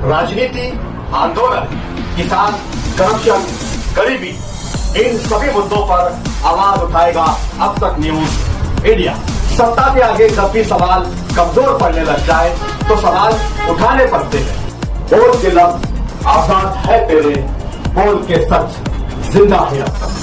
राजनीति, आंदोलन, किसान, करप्शन, गरीबी, इन सभी मुद्दों पर आवाज उठाएगा अब तक न्यूज इंडिया। सत्ता के आगे जब भी सवाल कमजोर पड़ने लग जाए तो सवाल उठाने पड़ते हैं। बोल के लब आजाद है तेरे, बोल के सच जिंदा है अब तक।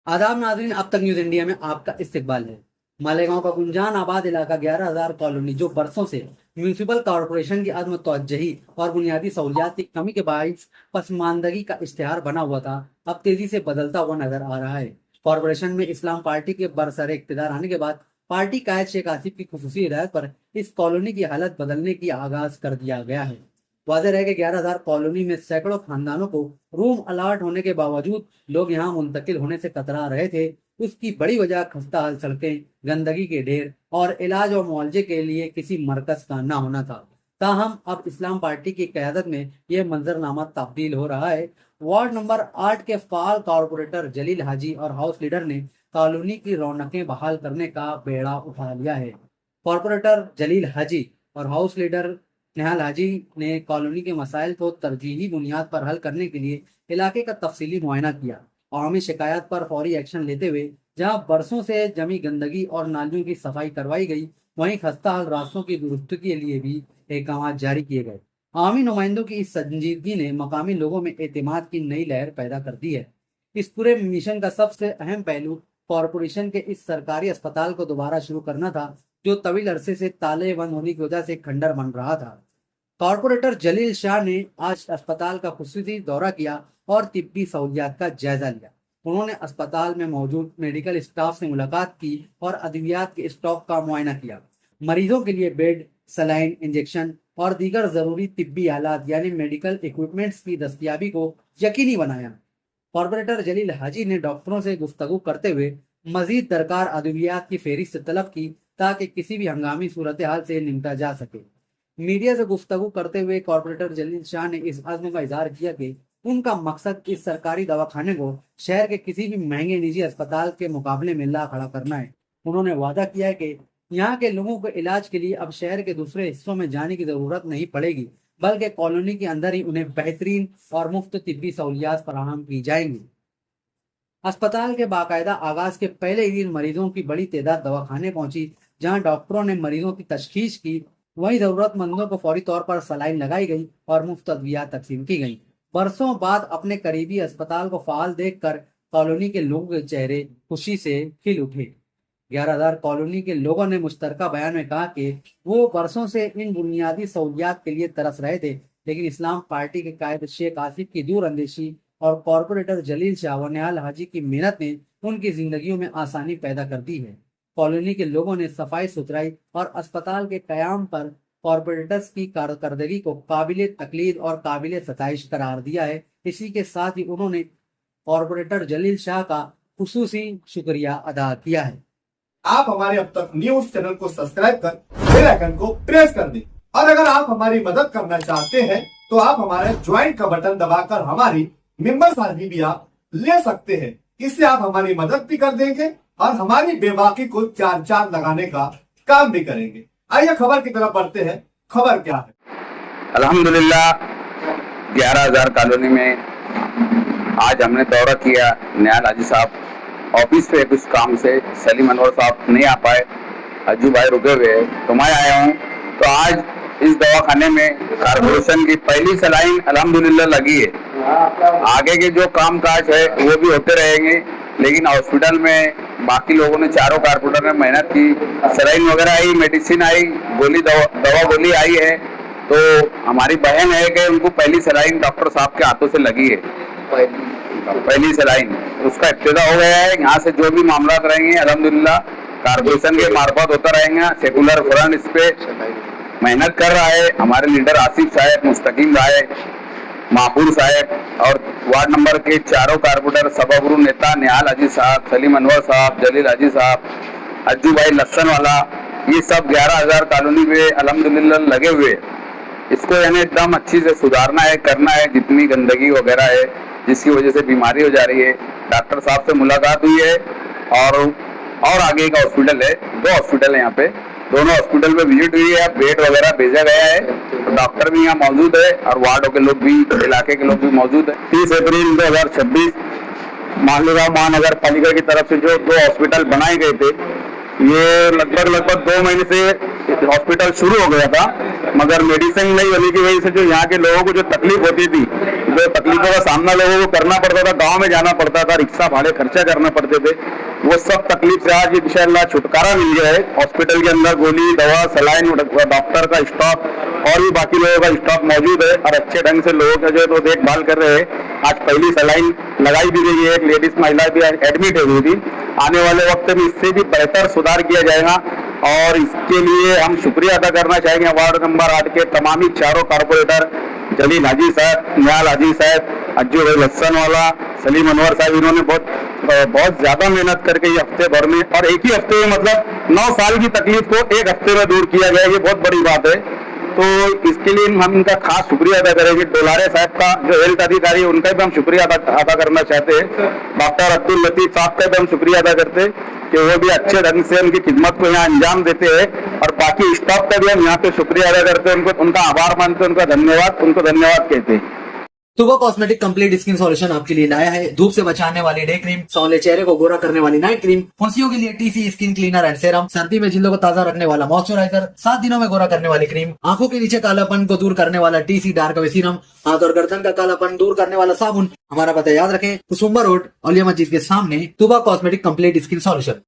आदाब नाज़रीन, अब तक न्यूज इंडिया में आपका इस्तकबाल है। मालेगांव का गुंजान आबाद इलाका 11,000 कॉलोनी जो बरसों से म्यूनिसिपल कॉरपोरेशन की अदम तवज्जुही और बुनियादी सहूलियात की कमी के बायस पसमानदगी का इश्तिहार बना हुआ था, अब तेजी से बदलता हुआ नजर आ रहा है। कॉरपोरेशन में इस्लाम पार्टी के बरसरे इख्तिदार आने के बाद पार्टी कायद शेख आसिफ की खुसूसी हिदायत पर इस कॉलोनी की हालत बदलने की आगाज कर दिया गया है। वाज़ेह है कि 11,000 कॉलोनी में सैकड़ों खानदानों को रूम अलाट होने के बावजूद लोग यहाँ मुंतकिल होने से कतरा रहे थे। उसकी बड़ी वजह खस्ता हाल सड़कें, गंदगी के ढेर और इलाज और मुआवजे के लिए किसी मरकज का न होना था। ताहम अब इस्लाम पार्टी की क़यादत में यह मंजरनामा तब्दील हो रहा है। वार्ड नंबर 8 के फाल कॉरपोरेटर जलील हाजी और हाउस लीडर ने कॉलोनी की रौनकें बहाल करने का बेड़ा उठा लिया है। कॉरपोरेटर जलील हाजी और हाउस लीडर नेहाल हाजी ने कॉलोनी के मसाइल को तरजीही बुनियाद पर हल करने के लिए इलाके का तफसीली मुआयना किया। अवामी शिकायत पर फौरी एक्शन लेते हुए जहां बरसों से जमी गंदगी और नालियों की सफाई करवाई गई, वहीं खस्ता हाल रास्तों की दुरुस्ती के लिए भी अहकाम जारी किए गए। अवामी नुमाइंदों की इस संजीदगी ने मकामी लोगों में एतमाद की नई लहर पैदा कर दी है। इस पूरे मिशन का सबसे अहम पहलू कॉरपोरेशन के इस सरकारी अस्पताल को दोबारा शुरू करना था, जो तवील अरसे से ताले बंद होने की वजह से खंडर बन रहा था। कॉरपोरेटर जलील शाह ने आज अस्पताल का खुसूसी दौरा किया और तिब्बी सहूलियात का जायजा लिया। उन्होंने अस्पताल में मौजूद मेडिकल स्टाफ से मुलाकात की और अद्वियात के स्टॉक का मुआयना किया। मरीजों के लिए बेड, सलाइन, इंजेक्शन और दीगर जरूरी तिब्बी आलात यानी मेडिकल इक्विपमेंट्स की दस्तयाबी को यकीनी बनाया। कॉरपोरेटर जलील हाजी ने डॉक्टरों से गुफ्तगू करते हुए मजीद दरकार अद्वियात की फहरिस्त तलब की ताकि किसी भी हंगामी सूरत हाल से निपटा जा सके। मीडिया से गुफ्तगू करते हुए कॉरपोरेटर जलील शाह ने इस आज़म का इजहार किया कि उनका मकसद इस सरकारी दवाखाने को शहर के किसी भी महंगे निजी अस्पताल के मुकाबले में ला खड़ा करना है। उन्होंने वादा किया है कि यहाँ के लोगों को इलाज के लिए अब शहर के दूसरे हिस्सों में जाने की जरूरत नहीं पड़ेगी, बल्कि कॉलोनी के अंदर ही उन्हें बेहतरीन और मुफ्त तिब्बी सहूलियात फराहम की जाएंगी। अस्पताल के बाकायदा आगाज के पहले ही दिन मरीजों की बड़ी तादाद दवाखाने पहुंची, जहां डॉक्टरों ने मरीजों की तशखीस की, वहीं जरूरतमंदों को फौरी तौर पर सलाइन लगाई गई और मुफ्त अद्वियात तकसीम की गई। बरसों बाद अपने करीबी अस्पताल को फाल देखकर कॉलोनी के लोगों के चेहरे खुशी से खिल उठे। 11,000 कॉलोनी के लोगों ने मुश्तरका बयान में कहा कि वो बरसों से इन बुनियादी सहूलियात के लिए तरस रहे थे, लेकिन इस्लाम पार्टी के कायद शेख आसिफ की दूर अंदेशी और कॉरपोरेटर जलील शाह व निहाल हाजी की मेहनत ने उनकी जिंदगियों में आसानी पैदा कर दी है। कॉलोनी के लोगों ने सफाई सुथराई और अस्पताल के कयाम पर कॉरपोरेटर्स की कारकर्दगी को काबिल तकलीद और काबिल सताइश करार दिया है। इसी के साथ ही उन्होंने कॉरपोरेटर जलील शाह का खुसूसी शुक्रिया अदा किया है। आप हमारे अब तक न्यूज चैनल को सब्सक्राइब कर बेल आइकन को प्रेस कर दें, और अगर आप हमारी मदद करना चाहते हैं तो आप हमारे ज्वाइन का बटन दबाकर हमारी मेंबर साझी भी आप ले सकते हैं। इससे आप हमारी मदद भी कर देंगे और हमारी बेबाकी को चार चांद लगाने का काम भी करेंगे। आइए खबर की तरफ बढ़ते हैं। खबर क्या है? अल्हम्दुलिल्लाह 11,000 कॉलोनी में आज हमने दौरा किया। निहाल हाजी साहब ऑफिस पे कुछ काम से, सलीम अनवर साहब नहीं आ पाए, अज्जू भाई रुके हुए हैं, तो मैं आया हूँ। तो आज इस दवाखाने में कॉरपोरेशन की पहली सलाइन अल्हम्दुलिल्लाह लगी है। आगे के जो काम काज है वो भी होते रहेंगे, लेकिन हॉस्पिटल में बाकी लोगों ने, चारों कारपोरेटर ने मेहनत की, सलाइन वगैरह आई, मेडिसिन आई, गोली दवा गोली आई है। तो हमारी बहन है कि उनको पहली सलाइन डॉक्टर साहब के हाथों से लगी है, पहली सलाइन उसका इब्तिदा हो गया है। यहाँ से जो भी मामला रहेंगे अल्हम्दुलिल्लाह कारपोरेशन के मार्फत होता रहेगा। सेकुलर फ्रंट इस पे मेहनत कर रहा है। हमारे लीडर आसिफ साहब, मुस्तकीम राय, माहफूज साहब और वार्ड नंबर के चारों कारपोरेटर, सभागुरु नेता निहाल हाजी साहब, सलीम अनवर साहब, जलील हाजी साहब, अज्जू भाई लस्सन वाला, ये सब 11,000 कॉलोनी पे अल्हम्दुलिल्लाह लगे हुए। इसको यानी एकदम अच्छी से सुधारना है, करना है। जितनी गंदगी वगैरह है जिसकी वजह से बीमारी हो जा रही है, डॉक्टर साहब से मुलाकात हुई है और आगे का हॉस्पिटल है, 2 हॉस्पिटल है यहाँ पे, 2 दोनों हॉस्पिटल में विजिट हुई है, बेड वगैरह भेजा गया है, तो डॉक्टर भी यहाँ मौजूद है और वार्डों के लोग भी, इलाके के लोग भी मौजूद है। 30 अप्रैल 2026 मालेगांव महानगर पालिका की तरफ से जो 2 हॉस्पिटल बनाए गए थे, ये लगभग 2 महीने से हॉस्पिटल शुरू हो गया था, मगर मेडिसिन नहीं होने की वजह से जो यहाँ के लोगों को जो तकलीफ होती थी, जो तकलीफों का सामना लोगों को करना पड़ता था, गांव में जाना पड़ता था, रिक्शा भाड़े खर्चा करना पड़ते थे, वो सब तकलीफ से आज इंशाअल्लाह छुटकारा मिल गया है। हॉस्पिटल के अंदर गोली, दवा, सलाइन, डॉक्टर का स्टॉक और भी बाकी लोगों का स्टॉक मौजूद है और अच्छे ढंग से लोगों का जो है तो देखभाल कर रहे हैं। आज पहली सलाइन लगाई भी गई है, एक लेडीज महिला भी एडमिट हुई थी। आने वाले वक्त में इससे भी बेहतर सुधार किया जाएगा और इसके लिए हम शुक्रिया अदा करना चाहेंगे वार्ड नंबर 8 के तमाम ही चारों कारपोरेटर, जलील हाजी साहब, निहाल हाजी साहब, अज्जू भाई लस्सनवाला, सलीम अनवर साहब। इन्होंने बहुत ज्यादा मेहनत करके ये हफ्ते भर में और एक ही हफ्ते में मतलब 9 साल की तकलीफ को एक हफ्ते में दूर किया गया, ये बहुत बड़ी बात है। तो इसके लिए हम इनका खास शुक्रिया अदा करेंगे। डोलारे साहब का जो हेल्थ अधिकारी है उनका भी हम शुक्रिया अदा करना चाहते हैं। डॉक्टर अब्दुल लतीफ साहब का भी हम शुक्रिया अदा करते हैं कि वो भी अच्छे ढंग से उनकी खिदमत को यहाँ अंजाम देते हैं और बाकी स्टाफ का भी हम यहाँ पे शुक्रिया अदा करते हैं, उनका आभार मानते हैं, उनको धन्यवाद कहते हैं। तुबा कॉस्मेटिक कंप्लीट स्किन सॉल्यूशन आपके लिए लाया है धूप से बचाने वाली डे क्रीम, सौंले चेहरे को गोरा करने वाली नाइट क्रीम, फुंसियों के लिए TC skin cleaner and serum, सर्दी में जिल्दों को ताजा रखने वाला मॉइस्चराइजर, 7 दिनों में गोरा करने वाली क्रीम, आंखों के नीचे कालापन को दूर करने वाला टीसी डार्क वे सीरम, हाथ और गर्दन का कालापन दूर करने वाला साबुन। हमारा पता याद रखें, कुसुम्बा रोड, औलिया मस्जिद के सामने, तुबा कॉस्मेटिक कंप्लीट स्किन सॉल्यूशन।